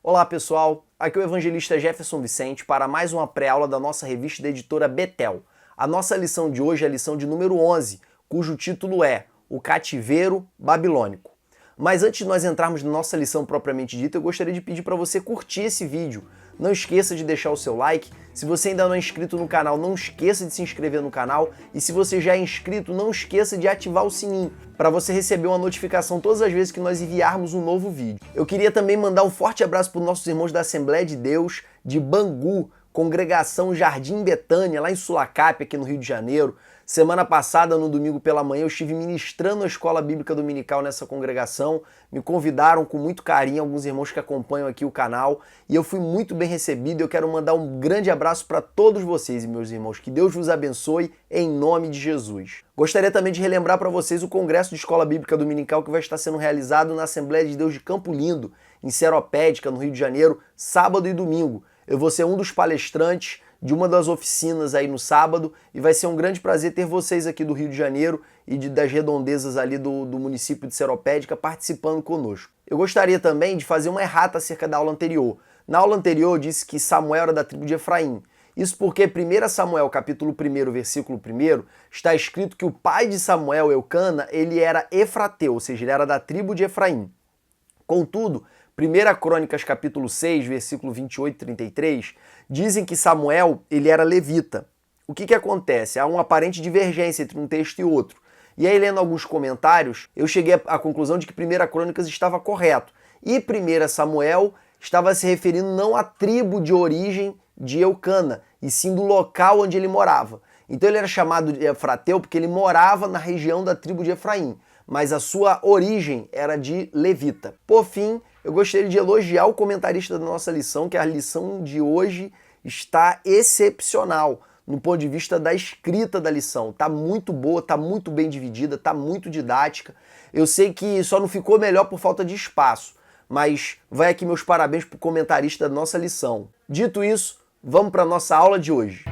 Olá pessoal, aqui é o evangelista Jefferson Vicente para mais uma pré-aula da nossa revista da editora Betel. A nossa lição de hoje é a lição de número 11, cujo título é O Cativeiro Babilônico. Mas antes de nós entrarmos na nossa lição propriamente dita, eu gostaria de pedir para você curtir esse vídeo. Não esqueça de deixar o seu like. Se você ainda não é inscrito no canal, não esqueça de se inscrever no canal. E se você já é inscrito, não esqueça de ativar o sininho para você receber uma notificação todas as vezes que nós enviarmos um novo vídeo. Eu queria também mandar um forte abraço para os nossos irmãos da Assembleia de Deus de Bangu, Congregação Jardim Betânia, lá em Sulacap, aqui no Rio de Janeiro. Semana passada, no domingo pela manhã, eu estive ministrando a Escola Bíblica Dominical nessa congregação. Me convidaram com muito carinho alguns irmãos que acompanham aqui o canal e eu fui muito bem recebido. Eu quero mandar um grande abraço para todos vocês, meus irmãos. Que Deus vos abençoe em nome de Jesus. Gostaria também de relembrar para vocês o Congresso de Escola Bíblica Dominical que vai estar sendo realizado na Assembleia de Deus de Campo Lindo, em Seropédica, no Rio de Janeiro, sábado e domingo. Eu vou ser um dos palestrantes de uma das oficinas aí no sábado e vai ser um grande prazer ter vocês aqui do Rio de Janeiro e das redondezas ali do município de Seropédica participando conosco. Eu gostaria também de fazer uma errata acerca da aula anterior. Na aula anterior eu disse que Samuel era da tribo de Efraim. Isso porque 1 Samuel, capítulo 1, versículo 1, está escrito que o pai de Samuel, Eucana, ele era efrateu, ou seja, ele era da tribo de Efraim. Contudo, 1 Crônicas, capítulo 6, versículo 28 e 33, dizem que Samuel ele era levita. O que acontece? Há uma aparente divergência entre um texto e outro. E aí, lendo alguns comentários, eu cheguei à conclusão de que 1 Crônicas estava correto. E 1 Samuel estava se referindo não à tribo de origem de Eucana, e sim do local onde ele morava. Então ele era chamado de efrateu porque ele morava na região da tribo de Efraim, mas a sua origem era de levita. Por fim, eu gostaria de elogiar o comentarista da nossa lição, que a lição de hoje está excepcional no ponto de vista da escrita da lição. Está muito boa, está muito bem dividida, está muito didática. Eu sei que só não ficou melhor por falta de espaço, mas vai aqui meus parabéns para o comentarista da nossa lição. Dito isso, vamos para a nossa aula de hoje.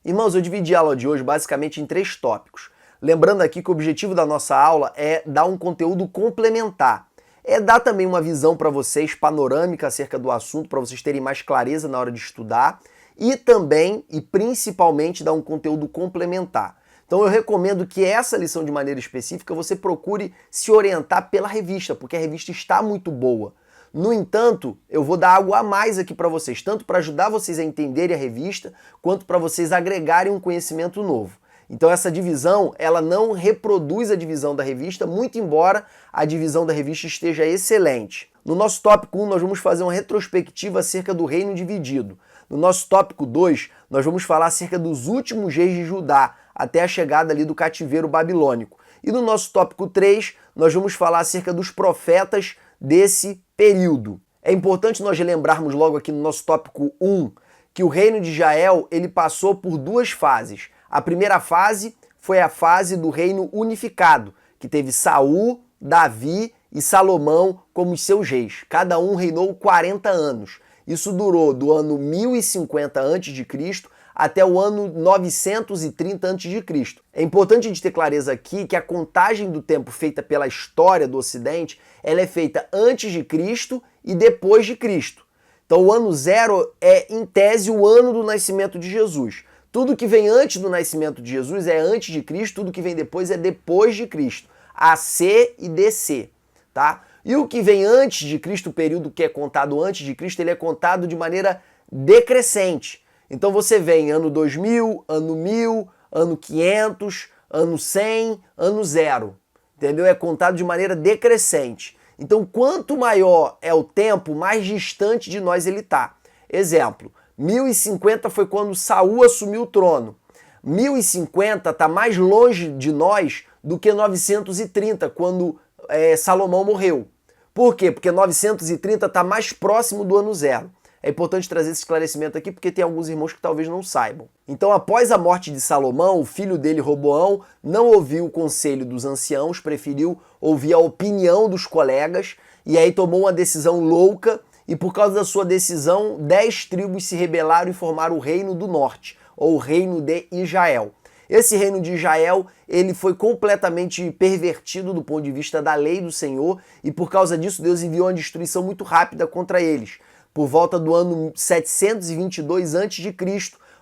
Irmãos, eu dividi a aula de hoje basicamente em 3 tópicos. Lembrando aqui que o objetivo da nossa aula é dar um conteúdo complementar. É dar também uma visão para vocês panorâmica acerca do assunto, para vocês terem mais clareza na hora de estudar. E também, e principalmente, dar um conteúdo complementar. Então eu recomendo que essa lição de maneira específica você procure se orientar pela revista, porque a revista está muito boa. No entanto, eu vou dar algo a mais aqui para vocês, tanto para ajudar vocês a entenderem a revista, quanto para vocês agregarem um conhecimento novo. Então essa divisão, ela não reproduz a divisão da revista, muito embora a divisão da revista esteja excelente. No nosso tópico 1, nós vamos fazer uma retrospectiva acerca do reino dividido. No nosso tópico 2, nós vamos falar acerca dos últimos reis de Judá, até a chegada ali do cativeiro babilônico. E no nosso tópico 3, nós vamos falar acerca dos profetas desse período. É importante nós lembrarmos logo aqui no nosso tópico 1 que o reino de Israel ele passou por 2 fases. A primeira fase foi a fase do reino unificado, que teve Saul, Davi e Salomão como os seus reis. Cada um reinou 40 anos. Isso durou do ano 1050 a.C. até o ano 930 a.C. É importante a gente ter clareza aqui que a contagem do tempo feita pela história do Ocidente, ela é feita antes de Cristo e depois de Cristo. Então o ano 0 é, em tese, o ano do nascimento de Jesus. Tudo que vem antes do nascimento de Jesus é antes de Cristo, tudo que vem depois é depois de Cristo. AC e DC, tá? E o que vem antes de Cristo, o período que é contado antes de Cristo, ele é contado de maneira decrescente. Então você vem ano 2000, ano 1000, ano 500, ano 100, ano 0. Entendeu? É contado de maneira decrescente. Então quanto maior é o tempo, mais distante de nós ele está. Exemplo, 1050 foi quando Saul assumiu o trono. 1050 está mais longe de nós do que 930, quando Salomão morreu. Por quê? Porque 930 está mais próximo do ano 0. É importante trazer esse esclarecimento aqui porque tem alguns irmãos que talvez não saibam. Então, após a morte de Salomão, o filho dele, Roboão, não ouviu o conselho dos anciãos, preferiu ouvir a opinião dos colegas e aí tomou uma decisão louca e por causa da sua decisão, 10 tribos se rebelaram e formaram o Reino do Norte, ou o Reino de Israel. Esse reino de Israel, ele foi completamente pervertido do ponto de vista da lei do Senhor, e por causa disso Deus enviou uma destruição muito rápida contra eles. Por volta do ano 722 a.C.,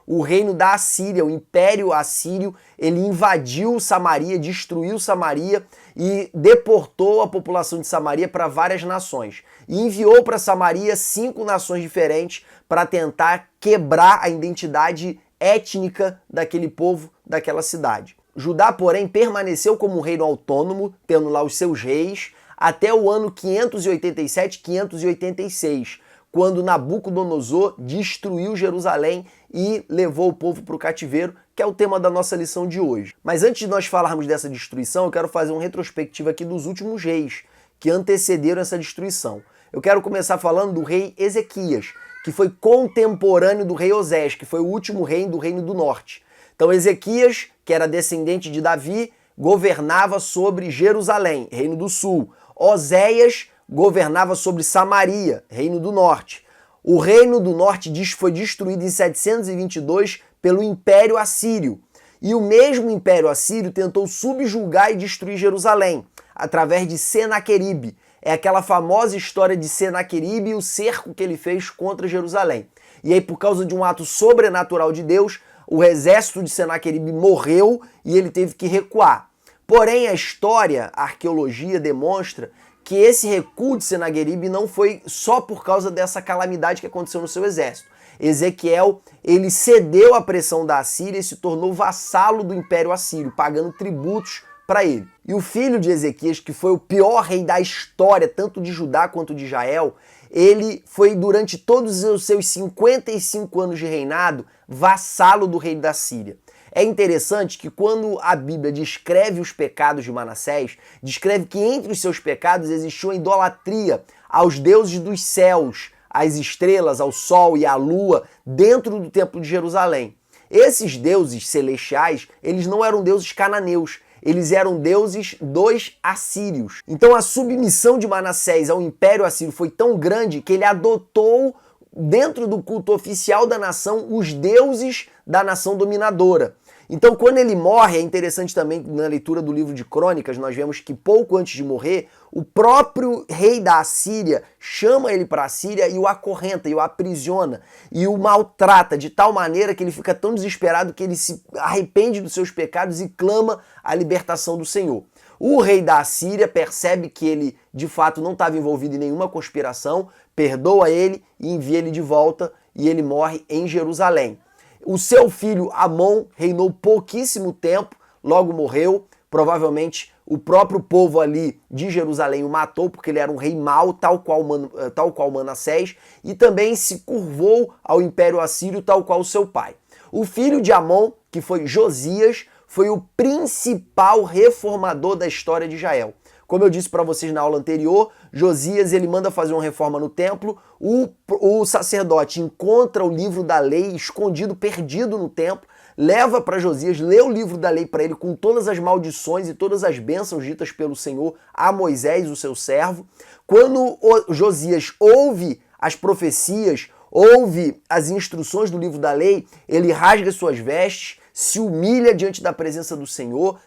o reino da Assíria, o Império Assírio, ele invadiu Samaria, destruiu Samaria e deportou a população de Samaria para várias nações. E enviou para Samaria 5 nações diferentes para tentar quebrar a identidade étnica daquele povo, daquela cidade. Judá, porém, permaneceu como um reino autônomo, tendo lá os seus reis, até o ano 587, 586, quando Nabucodonosor destruiu Jerusalém e levou o povo para o cativeiro, que é o tema da nossa lição de hoje. Mas antes de nós falarmos dessa destruição, eu quero fazer uma retrospectiva aqui dos últimos reis que antecederam essa destruição. Eu quero começar falando do rei Ezequias, que foi contemporâneo do rei Osés, que foi o último rei do Reino do Norte. Então Ezequias, que era descendente de Davi, governava sobre Jerusalém, Reino do Sul. Oséias governava sobre Samaria, Reino do Norte. O Reino do Norte foi destruído em 722 pelo Império Assírio. E o mesmo Império Assírio tentou subjugar e destruir Jerusalém, através de Senaqueribe. É aquela famosa história de Senaqueribe e o cerco que ele fez contra Jerusalém. E aí, por causa de um ato sobrenatural de Deus, o exército de Senaqueribe morreu e ele teve que recuar. Porém, a história, a arqueologia demonstra que esse recuo de Senaqueribe não foi só por causa dessa calamidade que aconteceu no seu exército. Ezequiel, ele cedeu à pressão da Assíria e se tornou vassalo do Império Assírio, pagando tributos para ele. E o filho de Ezequias, que foi o pior rei da história, tanto de Judá quanto de Israel, ele foi durante todos os seus 55 anos de reinado vassalo do rei da Síria. É interessante que quando a Bíblia descreve os pecados de Manassés, descreve que entre os seus pecados existiu a idolatria aos deuses dos céus, às estrelas, ao sol e à lua, dentro do templo de Jerusalém. Esses deuses celestiais, eles não eram deuses cananeus, eles eram deuses dos assírios. Então a submissão de Manassés ao Império Assírio foi tão grande que ele adotou dentro do culto oficial da nação os deuses da nação dominadora. Então, quando ele morre, é interessante também na leitura do livro de Crônicas, nós vemos que pouco antes de morrer, o próprio rei da Assíria chama ele para a Síria e o acorrenta, e o aprisiona, e o maltrata de tal maneira que ele fica tão desesperado que ele se arrepende dos seus pecados e clama a libertação do Senhor. O rei da Assíria percebe que ele, de fato, não estava envolvido em nenhuma conspiração, perdoa ele e envia ele de volta, e ele morre em Jerusalém. O seu filho Amon reinou pouquíssimo tempo, logo morreu. Provavelmente o próprio povo ali de Jerusalém o matou, porque ele era um rei mau, tal qual Manassés, e também se curvou ao Império Assírio, tal qual o seu pai. O filho de Amon, que foi Josias, foi o principal reformador da história de Israel. Como eu disse para vocês na aula anterior, Josias ele manda fazer uma reforma no templo, o sacerdote encontra o livro da lei escondido, perdido no templo, leva para Josias, lê o livro da lei para ele com todas as maldições e todas as bênçãos ditas pelo Senhor a Moisés, o seu servo. Quando Josias ouve as profecias, ouve as instruções do livro da lei, ele rasga suas vestes, se humilha diante da presença do Senhor,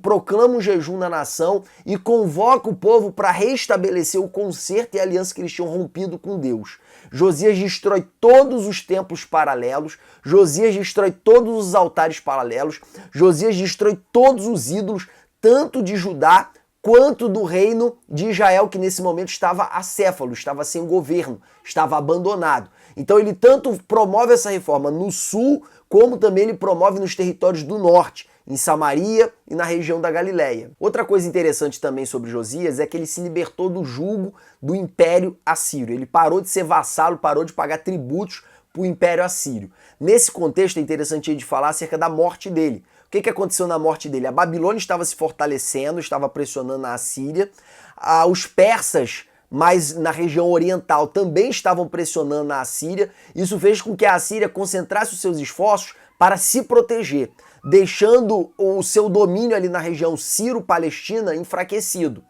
proclama um jejum na nação e convoca o povo para restabelecer o concerto e a aliança que eles tinham rompido com Deus. Josias destrói todos os templos paralelos, Josias destrói todos os altares paralelos, Josias destrói todos os ídolos, tanto de Judá quanto do reino de Israel, que nesse momento estava acéfalo, estava sem governo, estava abandonado. Então ele tanto promove essa reforma no sul, como também ele promove nos territórios do norte, em Samaria e na região da Galileia. Outra coisa interessante também sobre Josias é que ele se libertou do jugo do Império Assírio. Ele parou de ser vassalo, parou de pagar tributos para o Império Assírio. Nesse contexto é interessante de falar acerca da morte dele. O que aconteceu na morte dele? A Babilônia estava se fortalecendo, estava pressionando a Assíria. Os persas, mas na região oriental, também estavam pressionando a Assíria. Isso fez com que a Assíria concentrasse os seus esforços para se proteger, deixando o seu domínio ali na região Sírio-Palestina enfraquecido.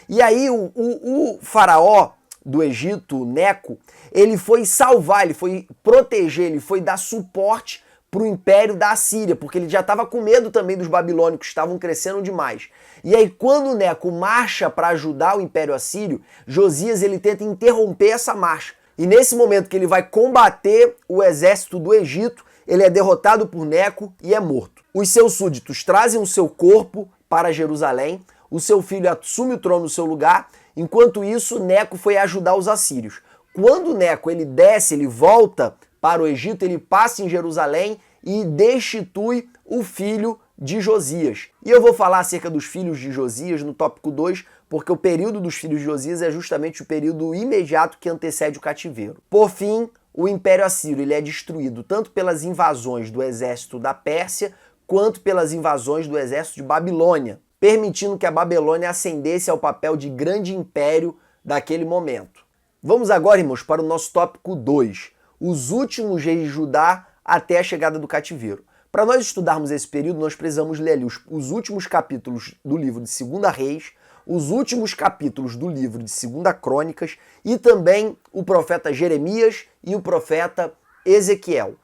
E aí o faraó do Egito, Neco, ele foi salvar, ele foi proteger, ele foi dar suporte para o império da Assíria, porque ele já estava com medo também dos babilônicos, que estavam crescendo demais. E aí quando Neco marcha para ajudar o império assírio, Josias ele tenta interromper essa marcha. E nesse momento que ele vai combater o exército do Egito, ele é derrotado por Neco e é morto. Os seus súditos trazem o seu corpo para Jerusalém, o seu filho assume o trono no seu lugar, enquanto isso Neco foi ajudar os assírios. Quando Neco ele desce, ele volta para o Egito, ele passa em Jerusalém e destitui o filho de Josias. E eu vou falar acerca dos filhos de Josias no tópico 2, porque o período dos filhos de Josias é justamente o período imediato que antecede o cativeiro. Por fim, o Império Assírio ele é destruído tanto pelas invasões do exército da Pérsia, quanto pelas invasões do exército de Babilônia, permitindo que a Babilônia ascendesse ao papel de grande império daquele momento. Vamos agora, irmãos, para o nosso tópico 2, os últimos reis de Judá até a chegada do cativeiro. Para nós estudarmos esse período, nós precisamos ler ali os últimos capítulos do livro de 2 Reis, os últimos capítulos do livro de 2 Crônicas e também o profeta Jeremias e o profeta Ezequiel.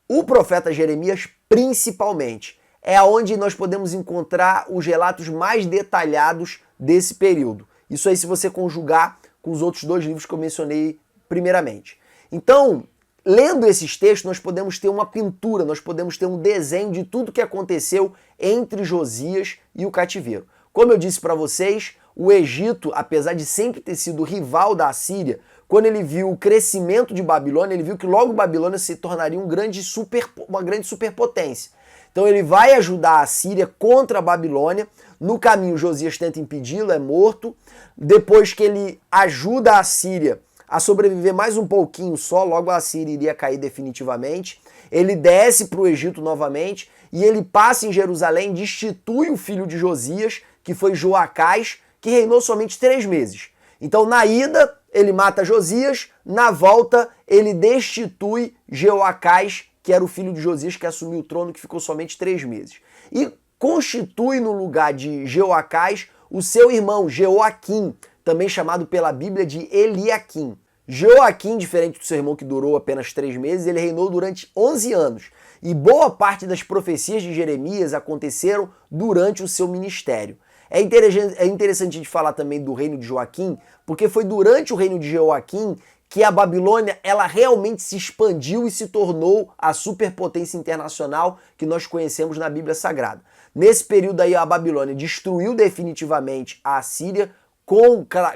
O profeta Jeremias, principalmente, é onde nós podemos encontrar os relatos mais detalhados desse período. Isso aí se você conjugar com os outros 2 livros que eu mencionei primeiramente. Então, lendo esses textos, nós podemos ter uma pintura, nós podemos ter um desenho de tudo que aconteceu entre Josias e o cativeiro. Como eu disse para vocês, o Egito, apesar de sempre ter sido rival da Assíria, quando ele viu o crescimento de Babilônia, ele viu que logo Babilônia se tornaria uma grande superpotência. Então ele vai ajudar a Assíria contra a Babilônia. No caminho, Josias tenta impedi-lo, é morto. Depois que ele ajuda a Assíria a sobreviver mais um pouquinho só, logo a Assíria iria cair definitivamente. Ele desce para o Egito novamente e ele passa em Jerusalém, destitui o filho de Josias, que foi Joacás, que reinou somente 3 meses. Então na ida ele mata Josias, na volta ele destitui Jeoacás, que era o filho de Josias que assumiu o trono, que ficou somente 3 meses. E constitui no lugar de Jeoacás o seu irmão Jeoaquim, também chamado pela Bíblia de Eliaquim. Joaquim, diferente do seu irmão que durou apenas 3 meses, ele reinou durante 11 anos. E boa parte das profecias de Jeremias aconteceram durante o seu ministério. É interessante de falar também do reino de Joaquim, porque foi durante o reino de Joaquim que a Babilônia ela realmente se expandiu e se tornou a superpotência internacional que nós conhecemos na Bíblia Sagrada. Nesse período aí a Babilônia destruiu definitivamente a Assíria,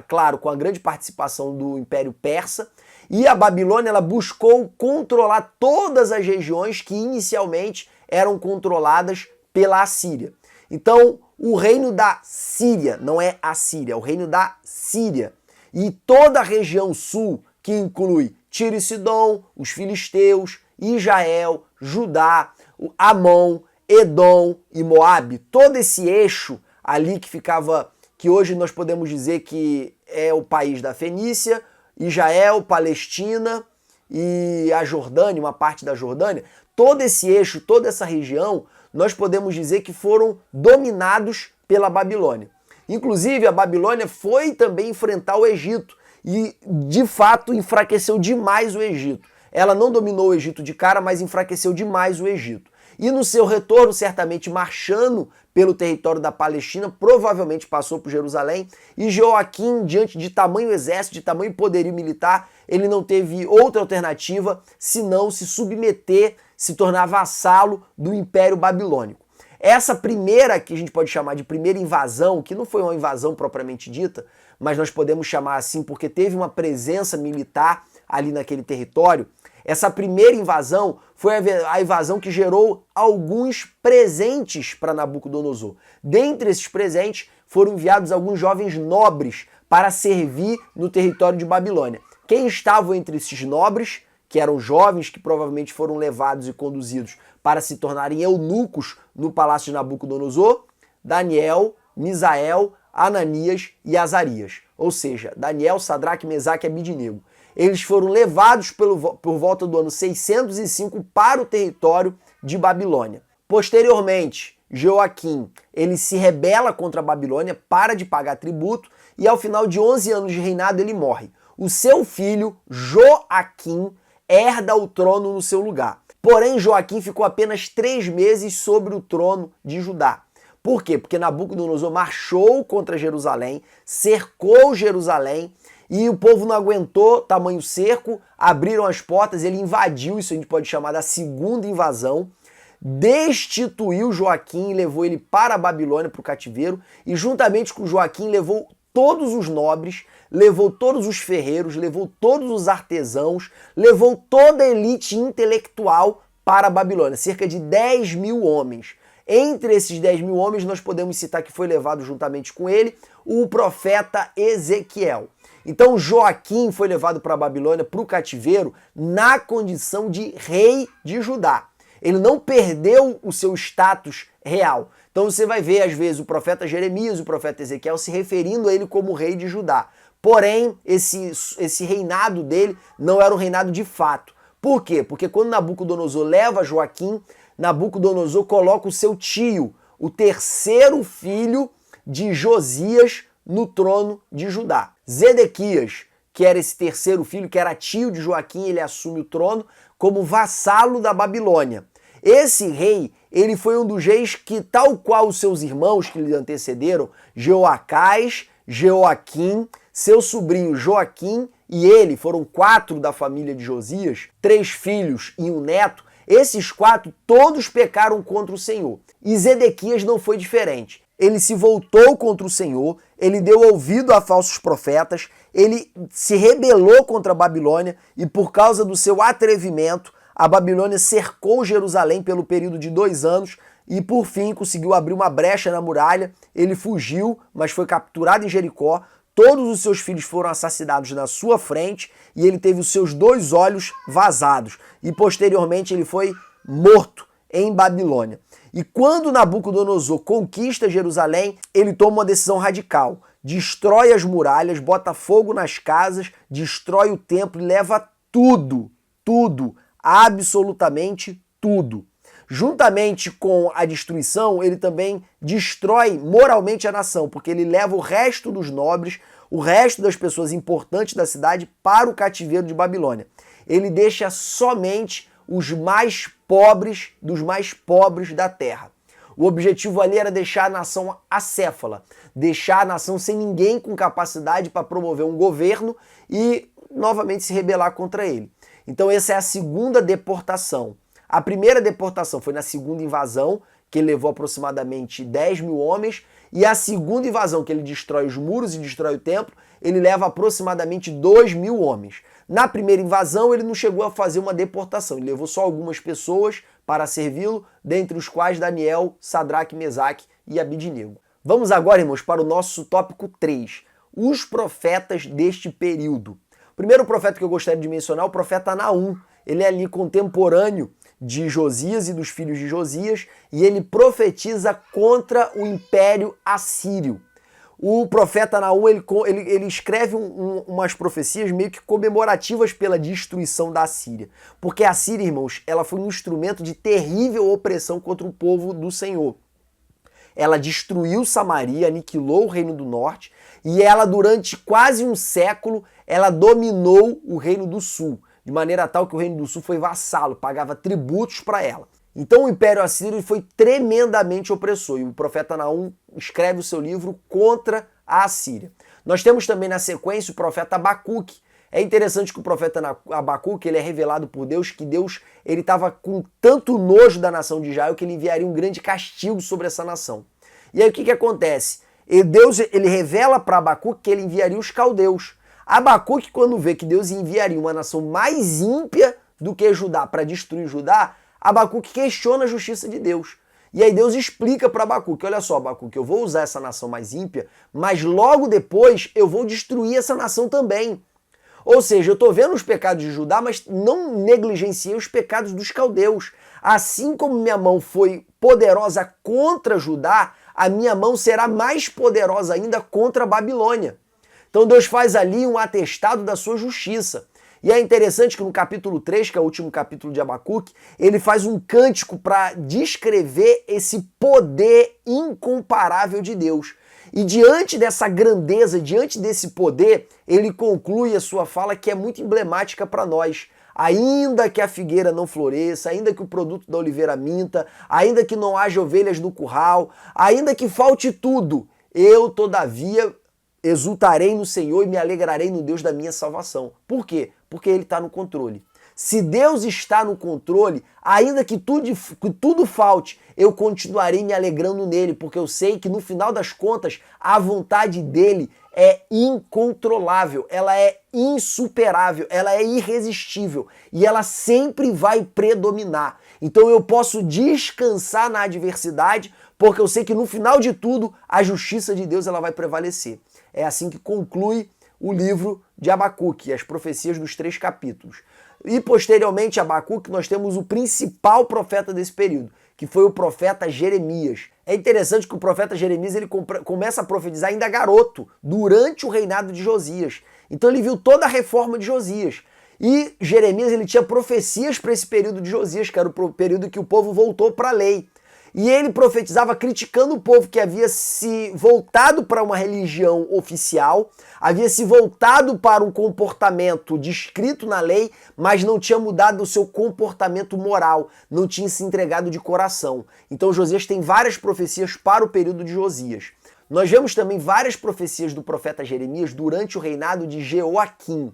claro, com a grande participação do Império Persa, e a Babilônia ela buscou controlar todas as regiões que inicialmente eram controladas pela Assíria. Então, o reino da Síria, não é a Síria, é o reino da Síria. E toda a região sul, que inclui Tiro e Sidom, os filisteus, Israel, Judá, Amon, Edom e Moabe, todo esse eixo ali que ficava, que hoje nós podemos dizer que é o país da Fenícia, Israel, Palestina e a Jordânia, uma parte da Jordânia, todo esse eixo, toda essa região, nós podemos dizer que foram dominados pela Babilônia. Inclusive, a Babilônia foi também enfrentar o Egito e, de fato, enfraqueceu demais o Egito. Ela não dominou o Egito de cara, mas enfraqueceu demais o Egito. E no seu retorno, certamente marchando pelo território da Palestina, provavelmente passou por Jerusalém, e Joaquim, diante de tamanho exército, de tamanho poderio militar, ele não teve outra alternativa senão se submeter, se tornar vassalo do Império Babilônico. Essa primeira, que a gente pode chamar de primeira invasão, que não foi uma invasão propriamente dita, mas nós podemos chamar assim porque teve uma presença militar ali naquele território, essa primeira invasão foi a invasão que gerou alguns presentes para Nabucodonosor. Dentre esses presentes foram enviados alguns jovens nobres para servir no território de Babilônia. Quem estavam entre esses nobres, que eram jovens que provavelmente foram levados e conduzidos para se tornarem eunucos no palácio de Nabucodonosor? Daniel, Misael, Ananias e Azarias. Ou seja, Daniel, Sadraque, Mesaque e Abidnego. Eles foram levados por volta do ano 605 para o território de Babilônia. Posteriormente, Joaquim, ele se rebela contra a Babilônia, para de pagar tributo e ao final de 11 anos de reinado ele morre. o seu filho Joaquim herda o trono no seu lugar. Porém, Joaquim ficou apenas 3 meses sobre o trono de Judá. Por quê? Porque Nabucodonosor marchou contra Jerusalém, cercou Jerusalém, e o povo não aguentou tamanho cerco, abriram as portas, ele invadiu, isso a gente pode chamar da segunda invasão, destituiu Joaquim e levou ele para a Babilônia, para o cativeiro, e juntamente com Joaquim levou todos os nobres, levou todos os ferreiros, levou todos os artesãos, levou toda a elite intelectual para a Babilônia, cerca de 10 mil homens. Entre esses 10 mil homens, nós podemos citar que foi levado juntamente com ele o profeta Ezequiel. Então Joaquim foi levado para a Babilônia, para o cativeiro, na condição de rei de Judá. Ele não perdeu o seu status real. Então você vai ver, às vezes, o profeta Jeremias, o profeta Ezequiel se referindo a ele como rei de Judá. Porém, esse reinado dele não era um reinado de fato. Por quê? Porque quando Nabucodonosor leva Joaquim, Nabucodonosor coloca o seu tio, o terceiro filho de Josias, no trono de Judá. Zedequias, que era esse terceiro filho, que era tio de Joaquim, ele assume o trono como vassalo da Babilônia. Esse rei, ele foi um dos reis que, tal qual os seus irmãos que lhe antecederam, Jeoacás, Jeoaquim, seu sobrinho Joaquim e ele, foram 4 da família de Josias, 3 filhos e um neto. Esses 4 todos pecaram contra o Senhor. E Zedequias não foi diferente. Ele se voltou contra o Senhor, ele deu ouvido a falsos profetas, ele se rebelou contra a Babilônia e por causa do seu atrevimento, a Babilônia cercou Jerusalém pelo período de 2 anos e por fim conseguiu abrir uma brecha na muralha. Ele fugiu, mas foi capturado em Jericó. Todos os seus filhos foram assassinados na sua frente e ele teve os seus 2 olhos vazados. E posteriormente ele foi morto em Babilônia. E quando Nabucodonosor conquista Jerusalém, ele toma uma decisão radical. Destrói as muralhas, bota fogo nas casas, destrói o templo e leva tudo, absolutamente tudo. Juntamente com a destruição, ele também destrói moralmente a nação, porque ele leva o resto dos nobres, o resto das pessoas importantes da cidade para o cativeiro de Babilônia. Ele deixa somente os mais pobres dos mais pobres da terra. O objetivo ali era deixar a nação acéfala, deixar a nação sem ninguém com capacidade para promover um governo e novamente se rebelar contra ele. Então essa é a segunda deportação. A primeira deportação foi na segunda invasão, que ele levou aproximadamente 10 mil homens, e a segunda invasão, que ele destrói os muros e destrói o templo, ele leva aproximadamente 2 mil homens. Na primeira invasão, ele não chegou a fazer uma deportação, ele levou só algumas pessoas para servi-lo, dentre os quais Daniel, Sadraque, Mesaque e Abidnego. Vamos agora, irmãos, para o nosso tópico 3, os profetas deste período. O primeiro profeta que eu gostaria de mencionar é o profeta Naum. Ele é ali contemporâneo de Josias e dos filhos de Josias, e ele profetiza contra o Império Assírio. O profeta Naum, ele escreve umas profecias meio que comemorativas pela destruição da Assíria. Porque a Assíria, irmãos, ela foi um instrumento de terrível opressão contra o povo do Senhor. Ela destruiu Samaria, aniquilou o Reino do Norte, e ela, durante quase um século, ela dominou o Reino do Sul, de maneira tal que o Reino do Sul foi vassalo, pagava tributos para ela. Então o Império Assírio foi tremendamente opressor, e o profeta Naum escreve o seu livro contra a Assíria. Nós temos também na sequência o profeta Abacuque. É interessante que o profeta Abacuque, ele é revelado por Deus, que Deus ele estava com tanto nojo da nação de Israel que ele enviaria um grande castigo sobre essa nação. E aí o que acontece? E Deus ele revela para Abacuque que ele enviaria os caldeus. Abacuque, quando vê que Deus enviaria uma nação mais ímpia do que Judá para destruir Judá, Abacuque questiona a justiça de Deus. E aí Deus explica para Abacuque, olha só, Abacuque, eu vou usar essa nação mais ímpia, mas logo depois eu vou destruir essa nação também. Ou seja, eu estou vendo os pecados de Judá, mas não negligenciei os pecados dos caldeus. Assim como minha mão foi poderosa contra Judá, a minha mão será mais poderosa ainda contra a Babilônia. Então Deus faz ali um atestado da sua justiça. E é interessante que no capítulo 3, que é o último capítulo de Abacuque, ele faz um cântico para descrever esse poder incomparável de Deus. E diante dessa grandeza, diante desse poder, ele conclui a sua fala que é muito emblemática para nós. Ainda que a figueira não floresça, ainda que o produto da oliveira minta, ainda que não haja ovelhas no curral, ainda que falte tudo, eu, todavia, exultarei no Senhor e me alegrarei no Deus da minha salvação. Por quê? Porque Ele está no controle. Se Deus está no controle, ainda que tudo falte, eu continuarei me alegrando nele, porque eu sei que no final das contas, a vontade dele é incontrolável, ela é insuperável, ela é irresistível e ela sempre vai predominar. Então eu posso descansar na adversidade, porque eu sei que no final de tudo, a justiça de Deus ela vai prevalecer. É assim que conclui o livro de Abacuque, as profecias dos 3 capítulos. E posteriormente a Abacuque nós temos o principal profeta desse período, que foi o profeta Jeremias. É interessante que o profeta Jeremias ele começa a profetizar ainda garoto, durante o reinado de Josias. Então ele viu toda a reforma de Josias. E Jeremias ele tinha profecias para esse período de Josias, que era o período que o povo voltou para a lei. E ele profetizava criticando o povo que havia se voltado para uma religião oficial, havia se voltado para um comportamento descrito na lei, mas não tinha mudado o seu comportamento moral, não tinha se entregado de coração. Então Josias tem várias profecias para o período de Josias. Nós vemos também várias profecias do profeta Jeremias durante o reinado de Jeoaquim.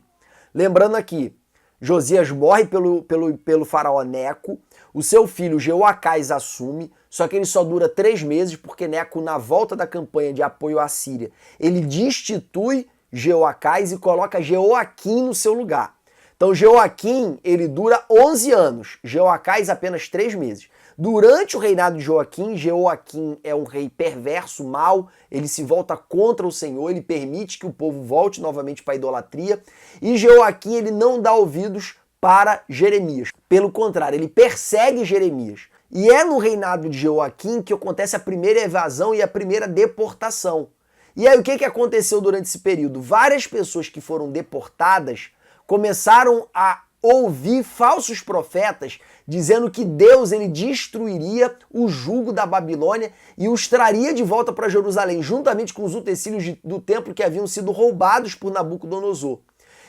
Lembrando aqui, Josias morre pelo faraó Neco, o seu filho Jeoacás assume, só que ele só dura 3 meses, porque Neco, na volta da campanha de apoio à Síria, ele destitui Jeoacás e coloca Jeoaquim no seu lugar. Então Jeoaquim, ele dura 11 anos, Jeoacás apenas 3 meses. Durante o reinado de Jeoaquim é um rei perverso, mau, ele se volta contra o Senhor, ele permite que o povo volte novamente para a idolatria, e Jeoaquim ele não dá ouvidos para Jeremias. Pelo contrário, ele persegue Jeremias. E é no reinado de Jeoaquim que acontece a primeira evasão e a primeira deportação. E aí o que aconteceu durante esse período? Várias pessoas que foram deportadas começaram a ouvir falsos profetas dizendo que Deus ele destruiria o jugo da Babilônia e os traria de volta para Jerusalém, juntamente com os utensílios do templo que haviam sido roubados por Nabucodonosor.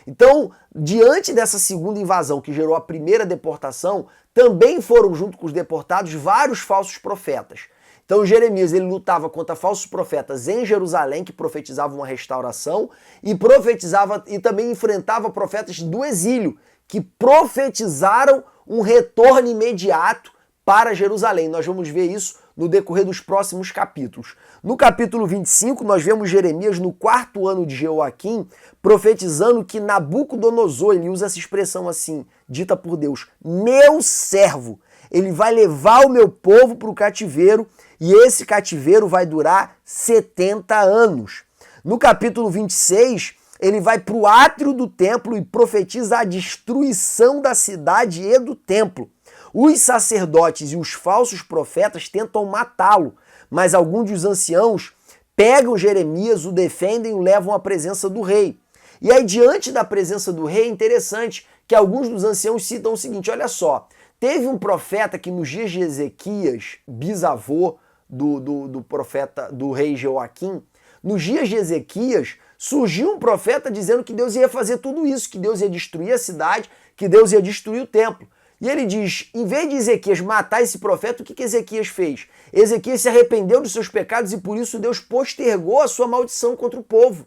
Então, diante dessa segunda invasão que gerou a primeira deportação, também foram junto com os deportados vários falsos profetas. Então Jeremias ele lutava contra falsos profetas em Jerusalém que profetizavam uma restauração e também enfrentava profetas do exílio que profetizaram um retorno imediato para Jerusalém. Nós vamos ver isso no decorrer dos próximos capítulos. No capítulo 25, nós vemos Jeremias no 4º ano de Jeoaquim profetizando que Nabucodonosor, ele usa essa expressão assim, dita por Deus, meu servo, ele vai levar o meu povo para o cativeiro e esse cativeiro vai durar 70 anos. No capítulo 26, ele vai para o átrio do templo e profetiza a destruição da cidade e do templo. Os sacerdotes e os falsos profetas tentam matá-lo, mas alguns dos anciãos pegam Jeremias, o defendem e o levam à presença do rei. E aí, diante da presença do rei, é interessante que alguns dos anciãos citam o seguinte, olha só, teve um profeta que nos dias de Ezequias, bisavô do profeta, do rei Jeoaquim, nos dias de Ezequias, surgiu um profeta dizendo que Deus ia fazer tudo isso, que Deus ia destruir a cidade, que Deus ia destruir o templo. E ele diz, em vez de Ezequias matar esse profeta, o que Ezequias fez? Ezequias se arrependeu dos seus pecados e por isso Deus postergou a sua maldição contra o povo.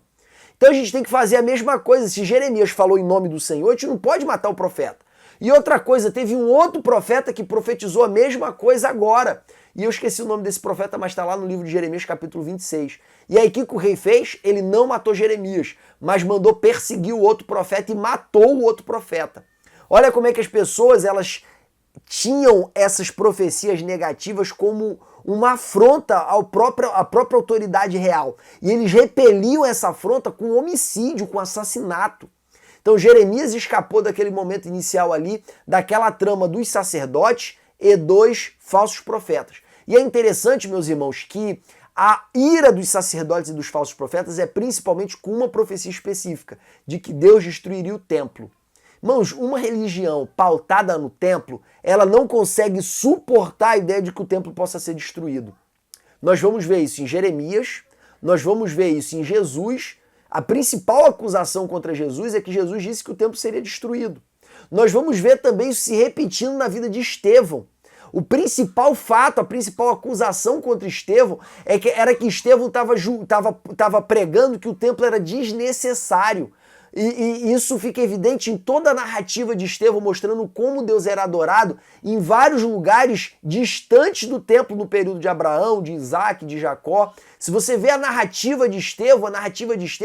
Então a gente tem que fazer a mesma coisa. Se Jeremias falou em nome do Senhor, a gente não pode matar o profeta. E outra coisa, teve um outro profeta que profetizou a mesma coisa agora. E eu esqueci o nome desse profeta, mas está lá no livro de Jeremias, capítulo 26. E aí o que o rei fez? Ele não matou Jeremias, mas mandou perseguir o outro profeta e matou o outro profeta. Olha como é que as pessoas, elas tinham essas profecias negativas como uma afronta à própria autoridade real. E eles repeliam essa afronta com homicídio, com assassinato. Então Jeremias escapou daquele momento inicial ali, daquela trama dos sacerdotes e dos falsos profetas. E é interessante, meus irmãos, que a ira dos sacerdotes e dos falsos profetas é principalmente com uma profecia específica, de que Deus destruiria o templo. Irmãos, uma religião pautada no templo, ela não consegue suportar a ideia de que o templo possa ser destruído. Nós vamos ver isso em Jeremias, Nós vamos ver isso em Jesus. A principal acusação contra Jesus é que Jesus disse que o templo seria destruído. Nós vamos ver também isso se repetindo na vida de Estevão. O principal fato, a principal acusação contra Estevão era que Estevão estava pregando que o templo era desnecessário. E isso fica evidente em toda a narrativa de Estevão, mostrando como Deus era adorado em vários lugares distantes do templo no período de Abraão, de Isaac, de Jacó. Se você vê a narrativa de Estevão, é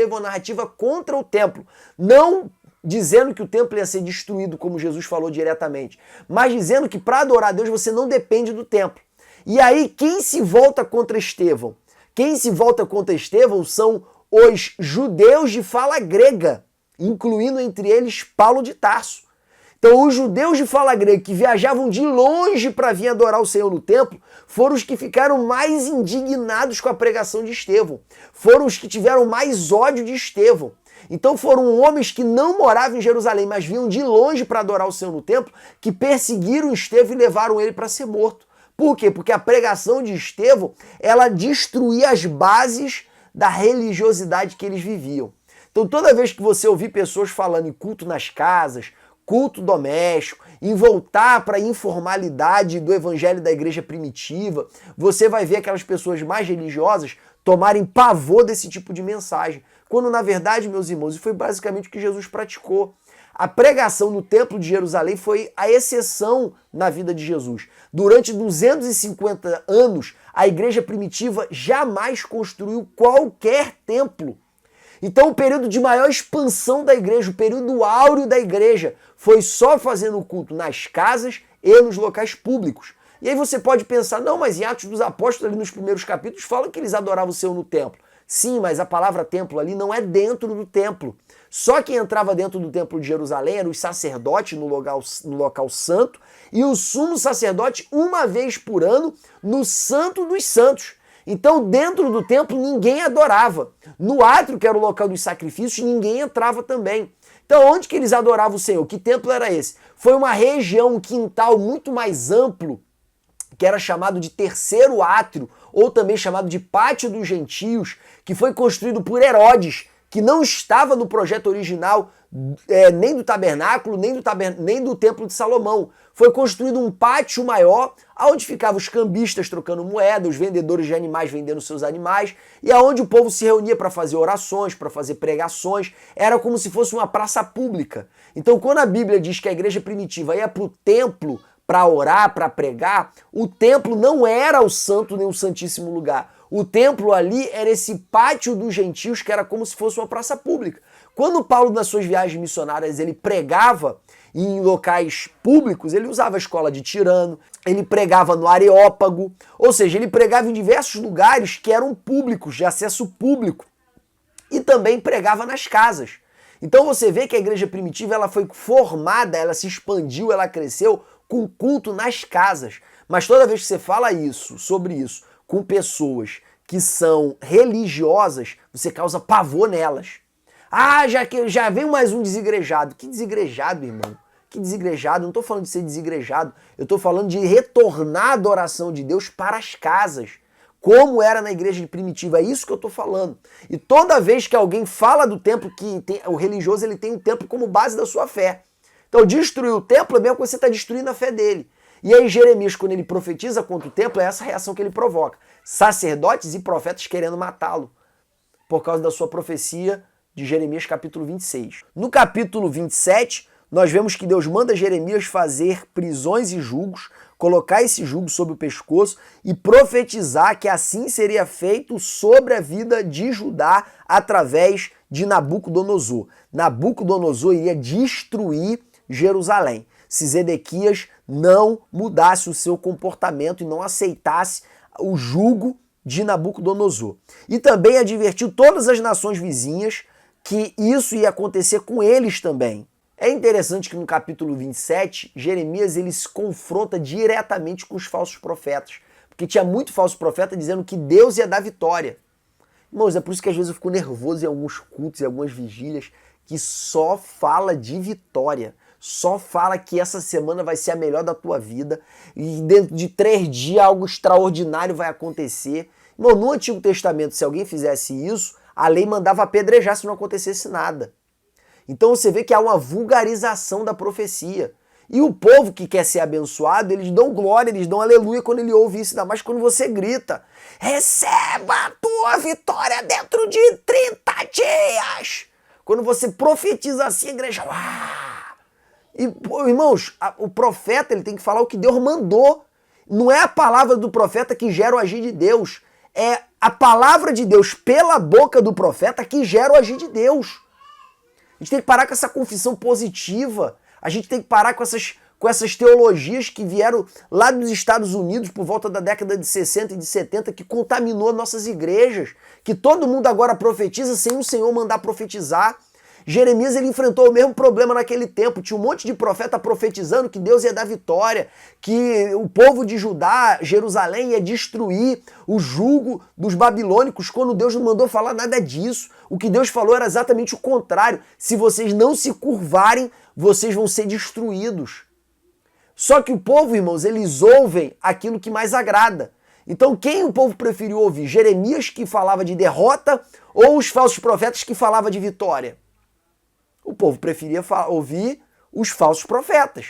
uma narrativa contra o templo. Não dizendo que o templo ia ser destruído, como Jesus falou diretamente, mas dizendo que para adorar a Deus você não depende do templo. E aí, quem se volta contra Estevão? Quem se volta contra Estevão são os judeus de fala grega, incluindo entre eles Paulo de Tarso. Então, os judeus de fala grega que viajavam de longe para vir adorar o Senhor no templo foram os que ficaram mais indignados com a pregação de Estevão. Foram os que tiveram mais ódio de Estevão. Então foram homens que não moravam em Jerusalém, mas vinham de longe para adorar o Senhor no templo, que perseguiram Estevão e levaram ele para ser morto. Por quê? Porque a pregação de Estevão, ela destruía as bases da religiosidade que eles viviam. Então toda vez que você ouvir pessoas falando em culto nas casas, culto doméstico, em voltar para a informalidade do evangelho da igreja primitiva, você vai ver aquelas pessoas mais religiosas tomarem pavor desse tipo de mensagem. Quando, na verdade, meus irmãos, isso foi basicamente o que Jesus praticou. A pregação no Templo de Jerusalém foi a exceção na vida de Jesus. Durante 250 anos, a igreja primitiva jamais construiu qualquer templo. Então, o período de maior expansão da igreja, o período áureo da igreja, foi só fazendo culto nas casas e nos locais públicos. E aí você pode pensar, não, mas em Atos dos Apóstolos, ali nos primeiros capítulos, fala que eles adoravam o Senhor no templo. Sim, mas a palavra templo ali não é dentro do templo. Só quem entrava dentro do templo de Jerusalém eram os sacerdotes no local santo e o sumo sacerdote uma vez por ano no Santo dos Santos. Então, dentro do templo, ninguém adorava. No átrio, que era o local dos sacrifícios, ninguém entrava também. Então, onde que eles adoravam o Senhor? Que templo era esse? Foi uma região, um quintal muito mais amplo, que era chamado de terceiro átrio, ou também chamado de Pátio dos Gentios, que foi construído por Herodes, que não estava no projeto original nem do tabernáculo, nem do templo de Salomão. Foi construído um pátio maior, onde ficavam os cambistas trocando moeda, os vendedores de animais vendendo seus animais, e aonde o povo se reunia para fazer orações, para fazer pregações. Era como se fosse uma praça pública. Então, quando a Bíblia diz que a igreja primitiva ia para o templo para orar, para pregar, o templo não era o santo nem o santíssimo lugar. O templo ali era esse pátio dos gentios, que era como se fosse uma praça pública. Quando Paulo, nas suas viagens missionárias, ele pregava em locais públicos, ele usava a escola de Tirano, ele pregava no Areópago, ou seja, ele pregava em diversos lugares que eram públicos, de acesso público, e também pregava nas casas. Então você vê que a igreja primitiva ela foi formada, ela se expandiu, ela cresceu com culto nas casas. Mas toda vez que você fala sobre isso, com pessoas que são religiosas, você causa pavor nelas. Ah, já vem mais um desigrejado. Que desigrejado, irmão? Que desigrejado? Não estou falando de ser desigrejado. Eu estou falando de retornar a adoração de Deus para as casas, como era na igreja primitiva. É isso que eu estou falando. E toda vez que alguém fala do templo, o religioso ele tem o templo como base da sua fé. Então, destruir o templo é mesmo que você está destruindo a fé dele. E aí Jeremias, quando ele profetiza contra o templo, é essa reação que ele provoca. Sacerdotes e profetas querendo matá-lo, por causa da sua profecia de Jeremias capítulo 26. No capítulo 27, nós vemos que Deus manda Jeremias fazer prisões e julgos, colocar esse jugo sobre o pescoço e profetizar que assim seria feito sobre a vida de Judá através de Nabucodonosor. Nabucodonosor iria destruir Jerusalém, se Zedequias não mudasse o seu comportamento e não aceitasse o jugo de Nabucodonosor. E também advertiu todas as nações vizinhas que isso ia acontecer com eles também. É interessante que no capítulo 27, Jeremias ele se confronta diretamente com os falsos profetas, porque tinha muito falso profeta dizendo que Deus ia dar vitória. Irmãos, é por isso que às vezes eu fico nervoso em alguns cultos, em algumas vigílias, que só fala de vitória. Só fala que essa semana vai ser a melhor da tua vida e dentro de 3 dias algo extraordinário vai acontecer. Irmão, no Antigo Testamento, se alguém fizesse isso, a lei mandava apedrejar se não acontecesse nada. Então você vê que há uma vulgarização da profecia. E o povo que quer ser abençoado, eles dão glória, eles dão aleluia quando ele ouve isso, ainda mais quando você grita: receba a tua vitória dentro de 30 dias. Quando você profetiza assim, a igreja... E, irmãos, o profeta ele tem que falar o que Deus mandou. Não é a palavra do profeta que gera o agir de Deus. É a palavra de Deus pela boca do profeta que gera o agir de Deus. A gente tem que parar com essa confissão positiva. A gente tem que parar com essas teologias que vieram lá dos Estados Unidos por volta da década de 60 e de 70, que contaminou nossas igrejas, que todo mundo agora profetiza sem o Senhor mandar profetizar. Jeremias ele enfrentou o mesmo problema naquele tempo. Tinha um monte de profeta profetizando que Deus ia dar vitória, que o povo de Judá, Jerusalém, ia destruir o jugo dos babilônicos, quando Deus não mandou falar nada disso. O que Deus falou era exatamente o contrário. Se vocês não se curvarem, vocês vão ser destruídos. Só que o povo, irmãos, eles ouvem aquilo que mais agrada. Então quem o povo preferiu ouvir? Jeremias, que falava de derrota, ou os falsos profetas que falavam de vitória? O povo preferia ouvir os falsos profetas.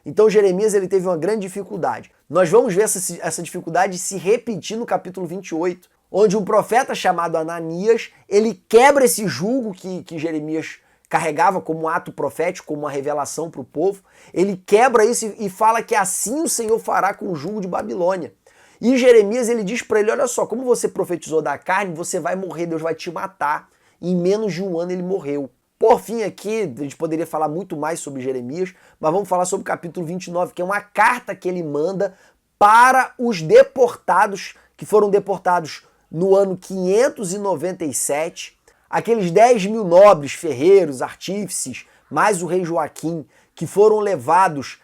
Então Jeremias ele teve uma grande dificuldade. Nós vamos ver essa dificuldade se repetir no capítulo 28, onde um profeta chamado Ananias, ele quebra esse jugo que Jeremias carregava como um ato profético, como uma revelação para o povo. Ele quebra isso e fala que assim o Senhor fará com o jugo de Babilônia. E Jeremias ele diz para ele: olha só, como você profetizou da carne, você vai morrer, Deus vai te matar. E em menos de um ano ele morreu. Por fim, aqui, a gente poderia falar muito mais sobre Jeremias, mas vamos falar sobre o capítulo 29, que é uma carta que ele manda para os deportados, que foram deportados no ano 597, aqueles 10 mil nobres, ferreiros, artífices, mais o rei Joaquim, que foram levados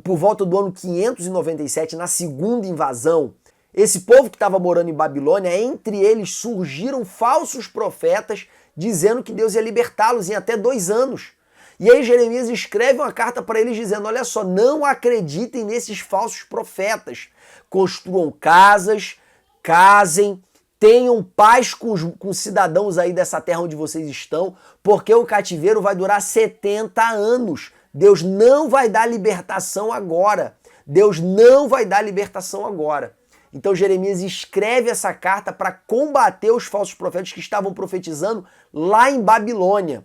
por volta do ano 597, na segunda invasão. Esse povo que estava morando em Babilônia, entre eles surgiram falsos profetas dizendo que Deus ia libertá-los em até 2 anos. E aí Jeremias escreve uma carta para eles dizendo: olha só, não acreditem nesses falsos profetas. Construam casas, casem, tenham paz com os cidadãos aí dessa terra onde vocês estão, porque o cativeiro vai durar 70 anos. Deus não vai dar libertação agora. Deus não vai dar libertação agora. Então Jeremias escreve essa carta para combater os falsos profetas que estavam profetizando lá em Babilônia.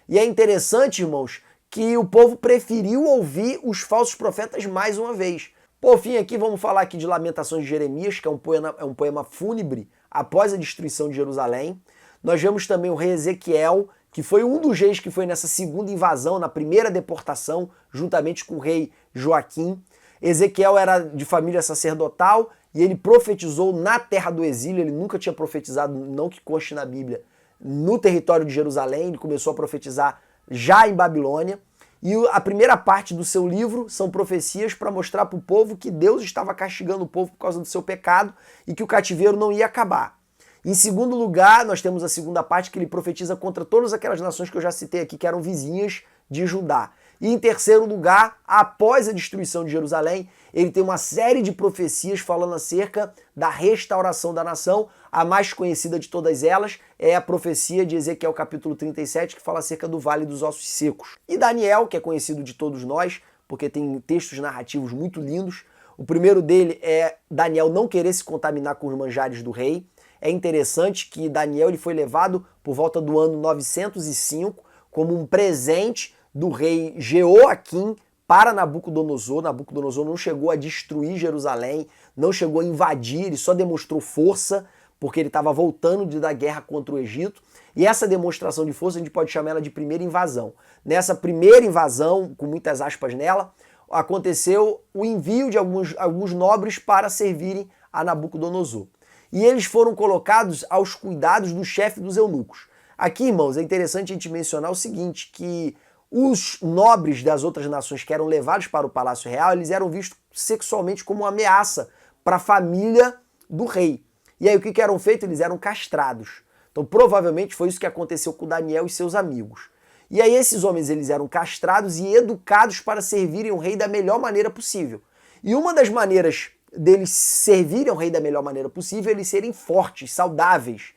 E é interessante, irmãos, que o povo preferiu ouvir os falsos profetas mais uma vez. Por fim, aqui vamos falar aqui de Lamentações de Jeremias, que é um poema fúnebre após a destruição de Jerusalém. Nós vemos também o rei Ezequiel, que foi um dos reis que foi nessa segunda invasão, na primeira deportação, juntamente com o rei Joaquim. Ezequiel era de família sacerdotal e ele profetizou na terra do exílio. Ele nunca tinha profetizado, não que conste na Bíblia, no território de Jerusalém. Ele começou a profetizar já em Babilônia. E a primeira parte do seu livro são profecias para mostrar para o povo que Deus estava castigando o povo por causa do seu pecado e que o cativeiro não ia acabar. Em segundo lugar, nós temos a segunda parte que ele profetiza contra todas aquelas nações que eu já citei aqui, que eram vizinhas de Judá. E em terceiro lugar, após a destruição de Jerusalém, ele tem uma série de profecias falando acerca da restauração da nação. A mais conhecida de todas elas é a profecia de Ezequiel capítulo 37, que fala acerca do Vale dos Ossos Secos. E Daniel, que é conhecido de todos nós, porque tem textos narrativos muito lindos. O primeiro dele é Daniel não querer se contaminar com os manjares do rei. É interessante que Daniel ele foi levado por volta do ano 905 como um presente do rei Jeoaquim para Nabucodonosor. Nabucodonosor não chegou a destruir Jerusalém, não chegou a invadir, ele só demonstrou força porque ele estava voltando da guerra contra o Egito. E essa demonstração de força a gente pode chamar ela de primeira invasão. Nessa primeira invasão, com muitas aspas nela, aconteceu o envio de alguns nobres para servirem a Nabucodonosor. E eles foram colocados aos cuidados do chefe dos eunucos. Aqui, irmãos, é interessante a gente mencionar o seguinte, que os nobres das outras nações que eram levados para o Palácio Real, eles eram vistos sexualmente como uma ameaça para a família do rei. E aí o que eram feitos? Eles eram castrados. Então provavelmente foi isso que aconteceu com Daniel e seus amigos. E aí esses homens eles eram castrados e educados para servirem o rei da melhor maneira possível. E uma das maneiras deles servirem ao rei da melhor maneira possível, eles serem fortes, saudáveis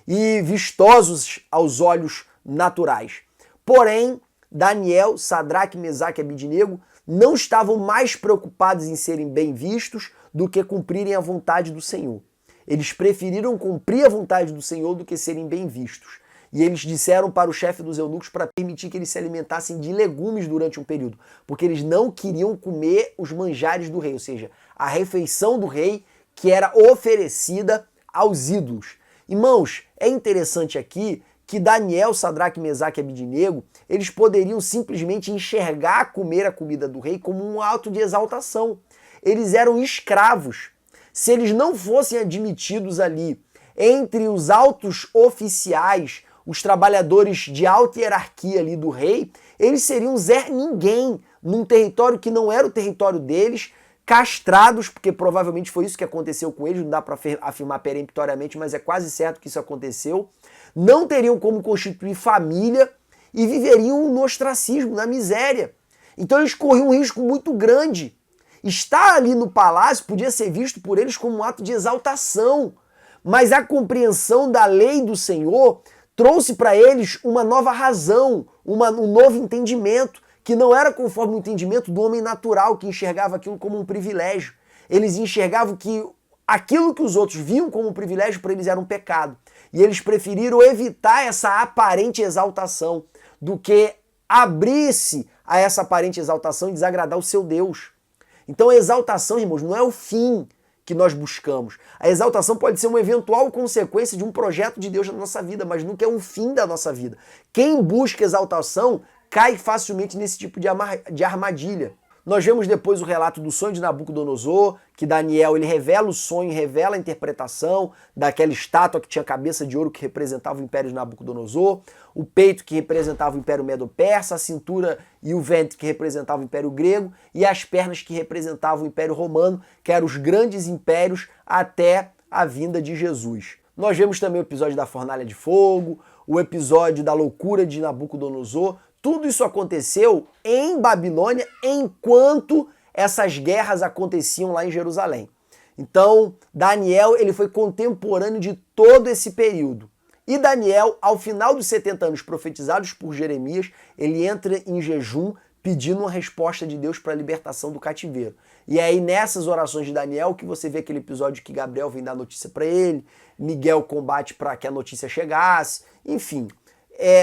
e vistosos aos olhos naturais. Porém, Daniel, Sadraque, Mesaque e Abidnego não estavam mais preocupados em serem bem vistos do que cumprirem a vontade do Senhor. Eles preferiram cumprir a vontade do Senhor do que serem bem vistos. E eles disseram para o chefe dos eunucos para permitir que eles se alimentassem de legumes durante um período, porque eles não queriam comer os manjares do rei, ou seja, a refeição do rei que era oferecida aos ídolos. Irmãos, é interessante aqui que Daniel, Sadraque, Mesaque e Abidnego, eles poderiam simplesmente enxergar comer a comida do rei como um ato de exaltação. Eles eram escravos. Se eles não fossem admitidos ali entre os altos oficiais, os trabalhadores de alta hierarquia ali do rei, eles seriam Zé Ninguém num território que não era o território deles, castrados, porque provavelmente foi isso que aconteceu com eles, não dá para afirmar peremptoriamente, mas é quase certo que isso aconteceu. Não teriam como constituir família e viveriam no ostracismo, na miséria. Então eles corriam um risco muito grande. Estar ali no palácio podia ser visto por eles como um ato de exaltação, mas a compreensão da lei do Senhor trouxe para eles uma nova razão, um novo entendimento, que não era conforme o entendimento do homem natural, que enxergava aquilo como um privilégio. Eles enxergavam que aquilo que os outros viam como um privilégio para eles era um pecado. E eles preferiram evitar essa aparente exaltação do que abrir-se a essa aparente exaltação e desagradar o seu Deus. Então a exaltação, irmãos, não é o fim que nós buscamos. A exaltação pode ser uma eventual consequência de um projeto de Deus na nossa vida, mas nunca é um fim da nossa vida. Quem busca exaltação cai facilmente nesse tipo de armadilha. Nós vemos depois o relato do sonho de Nabucodonosor, que Daniel ele revela o sonho, revela a interpretação daquela estátua que tinha a cabeça de ouro que representava o império de Nabucodonosor, o peito que representava o império medo-persa, a cintura e o ventre que representavam o império grego e as pernas que representavam o império romano, que eram os grandes impérios até a vinda de Jesus. Nós vemos também o episódio da fornalha de fogo, o episódio da loucura de Nabucodonosor. Tudo isso aconteceu em Babilônia enquanto essas guerras aconteciam lá em Jerusalém. Então, Daniel ele foi contemporâneo de todo esse período. E Daniel, ao final dos 70 anos profetizados por Jeremias, ele entra em jejum pedindo uma resposta de Deus para a libertação do cativeiro. E aí nessas orações de Daniel que você vê aquele episódio que Gabriel vem dar notícia para ele, Miguel combate para que a notícia chegasse, enfim.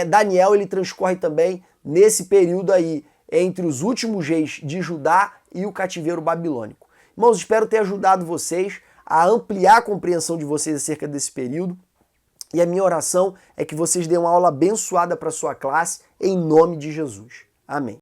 Daniel ele transcorre também nesse período aí, entre os últimos reis de Judá e o cativeiro babilônico. Irmãos, espero ter ajudado vocês a ampliar a compreensão de vocês acerca desse período. E a minha oração é que vocês dêem uma aula abençoada para a sua classe, em nome de Jesus. Amém.